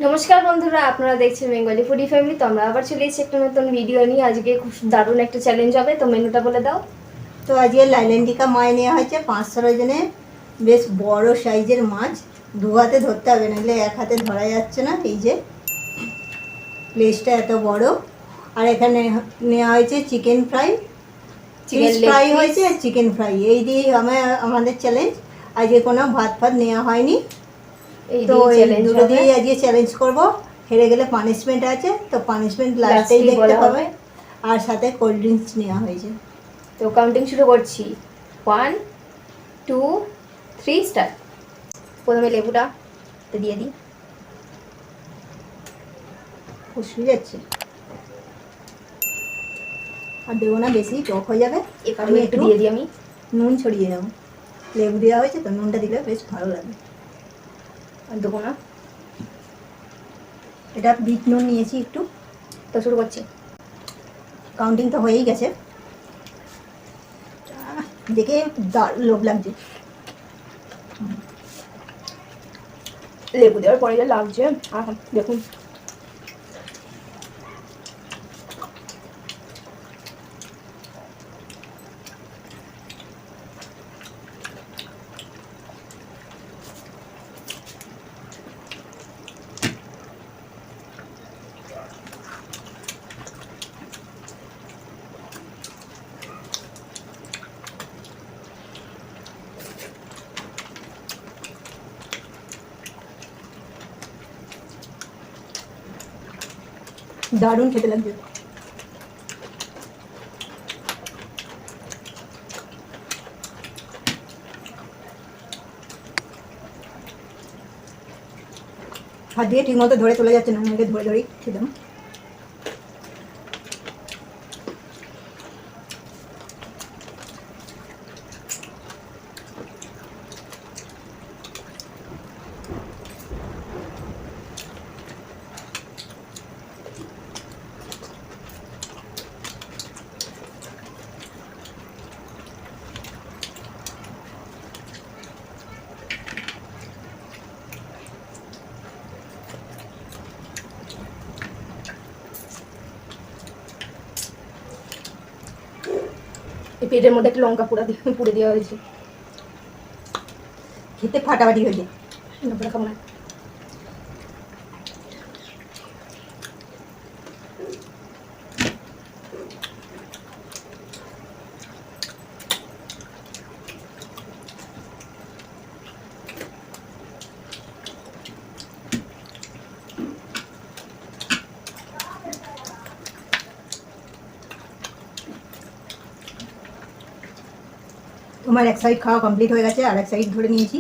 নমস্কার বন্ধুরা, আপনারা দেখছেন বেঙ্গলি ফুডি ফ্যামিলি। তো আমরা আবার চলে এসেছি একটা নতুন ভিডিও নিয়ে। আজকে খুব দারুণ একটা চ্যালেঞ্জ হবে, তো মেনুটা বলে দাও। তো আজকে লাইলেন্টিকা মাছ নেওয়া হয়েছে 500 ওজনের, বেশ বড় সাইজের মাছ। দু হাতে ধরতে হবে, নাহলে এক হাতে ধরা যাচ্ছে না। এই যে প্লেসটা এত বড়। আর এখানে নেওয়া হয়েছে chicken fry, chicken fish leg fry piece হয়েছে, চিকেন ফ্রাই। এই দিয়ে আমাদের চ্যালেঞ্জ। আজকে কোনো ভাত ফাত নেওয়া হয়নি, এই তো দিয়ে এই চ্যালেঞ্জ দুটো হবে। দিয়েই আজকে চ্যালেঞ্জ করব। হেরে গেলে পানিশমেন্ট আছে, তো পানিশমেন্ট লাস্টেই লাস্টেই দেখতে বলা হবে। হবে। আর সাথে কোল্ড ড্রিঙ্কস নেওয়া হয়েছে। তো কাউন্টিং শুরু করছি। 1 2 3 স্টার্ট। প্রথমে লেবুটা তো দিয়ে দিই। খুশি যাচ্ছে, আর দেবো না, বেশি টক হয়ে যাবে। এবারে আমি একটু দিয়ে দিই আমি। নুন ছড়িয়ে দেবো। লেবু দেওয়া হয়েছে তো, নুনটা দিলে বেশ ভালো লাগে। আর দেবো না। এটা বিট নুন নিয়েছি একটু। তো শুরু করছি। কাউন্টিং তো হয়েই গেছে। দেখে লোভ লাগছে। লেবু দেওয়ার পরে যা লাগছে, দেখুন। দারুণ খেতে লাগছে। হাত দিয়ে ঠিক মতো ধরে চলে যাচ্ছে না, আমাকে ধরে ধরেই খেতাম। এই পেটের মধ্যে একটা লঙ্কা পুড়ে দেওয়া হয়েছে। খেতে ফাটাফাটি হয়েছে। লঙ্কাটা খাবো না। তোমার এক সাইড খাওয়া কমপ্লিট হয়ে গেছে, আর এক সাইড ধরে নিয়েছি।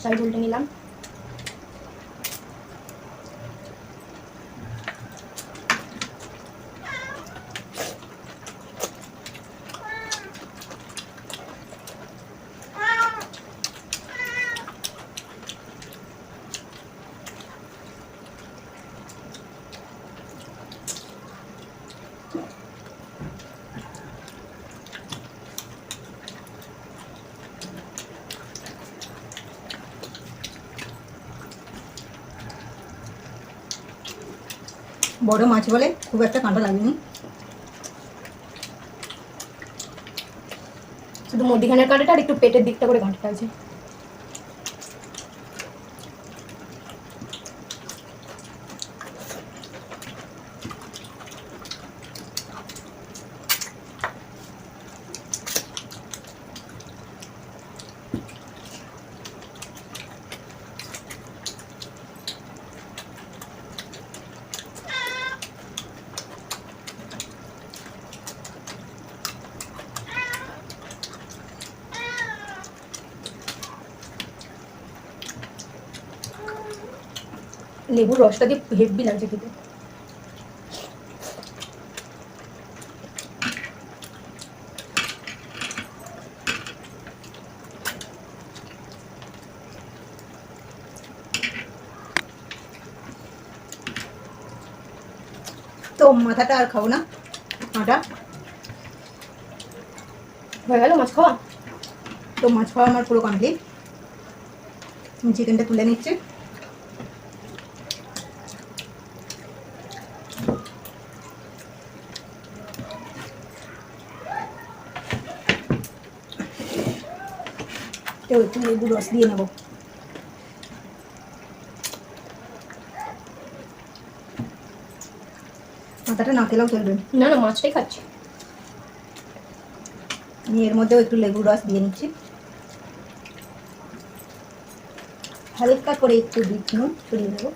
সাইড উল্টে নিলাম। বড় মাছ বলে খুব একটা কাঁটা লাগেনি। শুধু মধ্যিখানের কাঁটাটা আর একটু পেটের দিকটা করে কাঁটাটা আছে। লেবুর রসটা দিয়ে হেভি লাগছে খেতে। তো মাথাটা আর খাবো না, মাথা হয়ে গেল মাছ খাওয়া। তো মাছ খাওয়া আমার পুরো কমপ্লিট। চিকেনটা তুলে নিচ্ছি। তো একটু লেবুর রস দিয়ে নেবো। মাথাটা না খেলেও চলবে। না না, মাছটাই খাচ্ছি। আমি এর মধ্যেও একটু লেবুর রস দিয়ে নিচ্ছি, হালকা করে একটু বিট নুন ছড়িয়ে দেবো।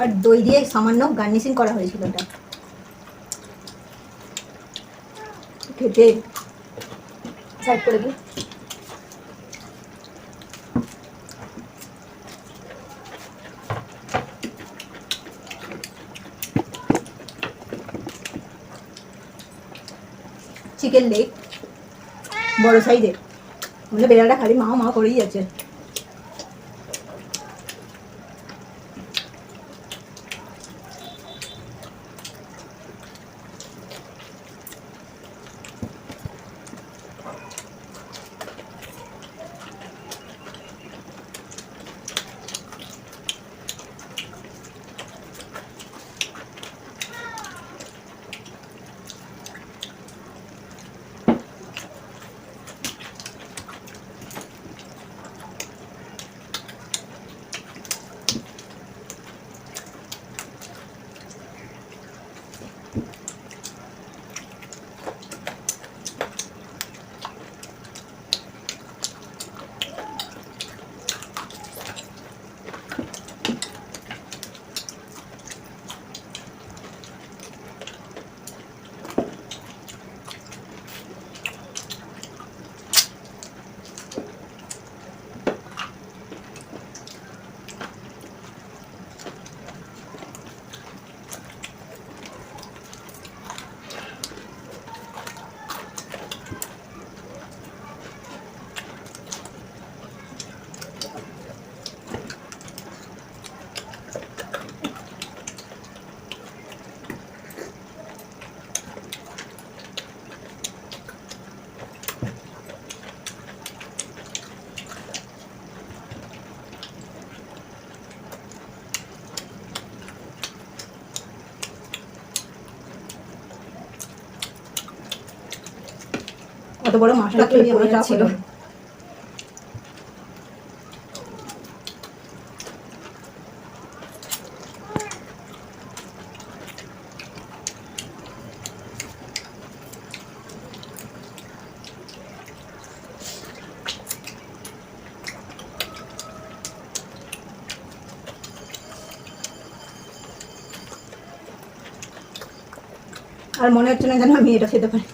আর দই দিয়ে সামান্য গার্নিশিং করা হয়েছিল এটা। খেতে সাইড করে দিই। চিকেন লেগ বড় সাইজের, মানে বেড়াটা খালি মা মা করেই যাচ্ছে। অত বড় মাছটা খেয়ে আমার চাপ ছিল। আর মনে হচ্ছে না যেন আমি এটা খেতে পারি।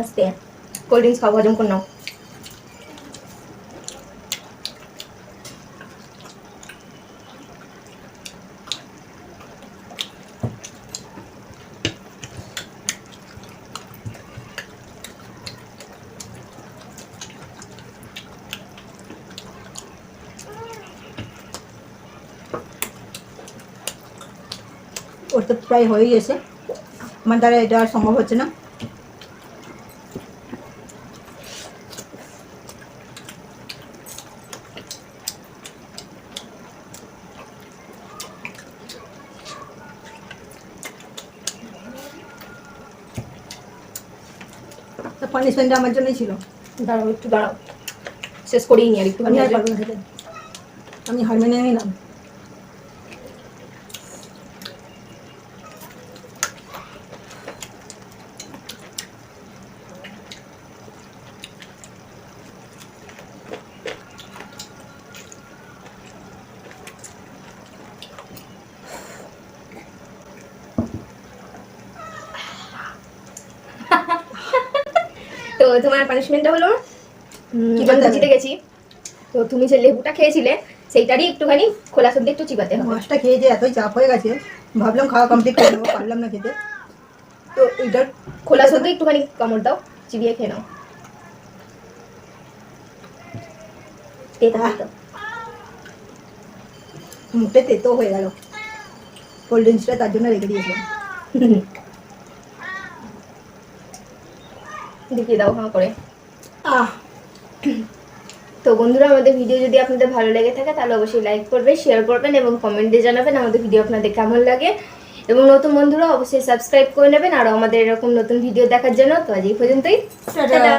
আস্তে কোল্ড ড্রিঙ্কস খাওয়া হজম করে নাও। ওর তো প্রায় হয়েই গেছে, আমার দ্বারা এটা আর সম্ভব হচ্ছে না। তো পানিশমেন্টটা আমার জন্যই ছিল। দাঁড়াও একটু দাঁড়াও, শেষ করেই নি আর একটু। আমি আর পারবো না খেতে, আমি হার মেনে নিলাম। তোমার পানিশমেন্টটা হলো কি আমি করতে তো হবে? জিতে গেছি। তো তুমি যে লেবুটা খেয়েছিলে সেইটারই একটুখানি খোলা সবজি একটু চিবাতে হবে। মাছটা খেয়ে যে এতই চাপ হয়ে গেছে, ভাবলাম খাওয়া কমপ্লিট করে নেবো, পারলাম না খেতে। তো এইটার খোলা সবজি একটুখানি কামড় দাও, চিবিয়ে খেয়ে নাও। তেতো তেতো। মুখে তেতো হয়ে গেল। কোল্ড ড্রিঙ্কসটা তার জন্য রেখে দিয়েছিলাম। দেখিয়ে দাও হাঁ করে। আহ তো বন্ধুরা, আমাদের ভিডিও যদি আপনাদের ভালো লেগে থাকে তাহলে অবশ্যই লাইক করবেন, শেয়ার করবেন এবং কমেন্টে জানাবেন আমাদের ভিডিও আপনাদের কেমন লাগে। এবং নতুন বন্ধুরা অবশ্যই সাবস্ক্রাইব করে নেবেন আরও আমাদের এরকম নতুন ভিডিও দেখার জন্য। তো আজ এই পর্যন্তই, টাটা। টাটা।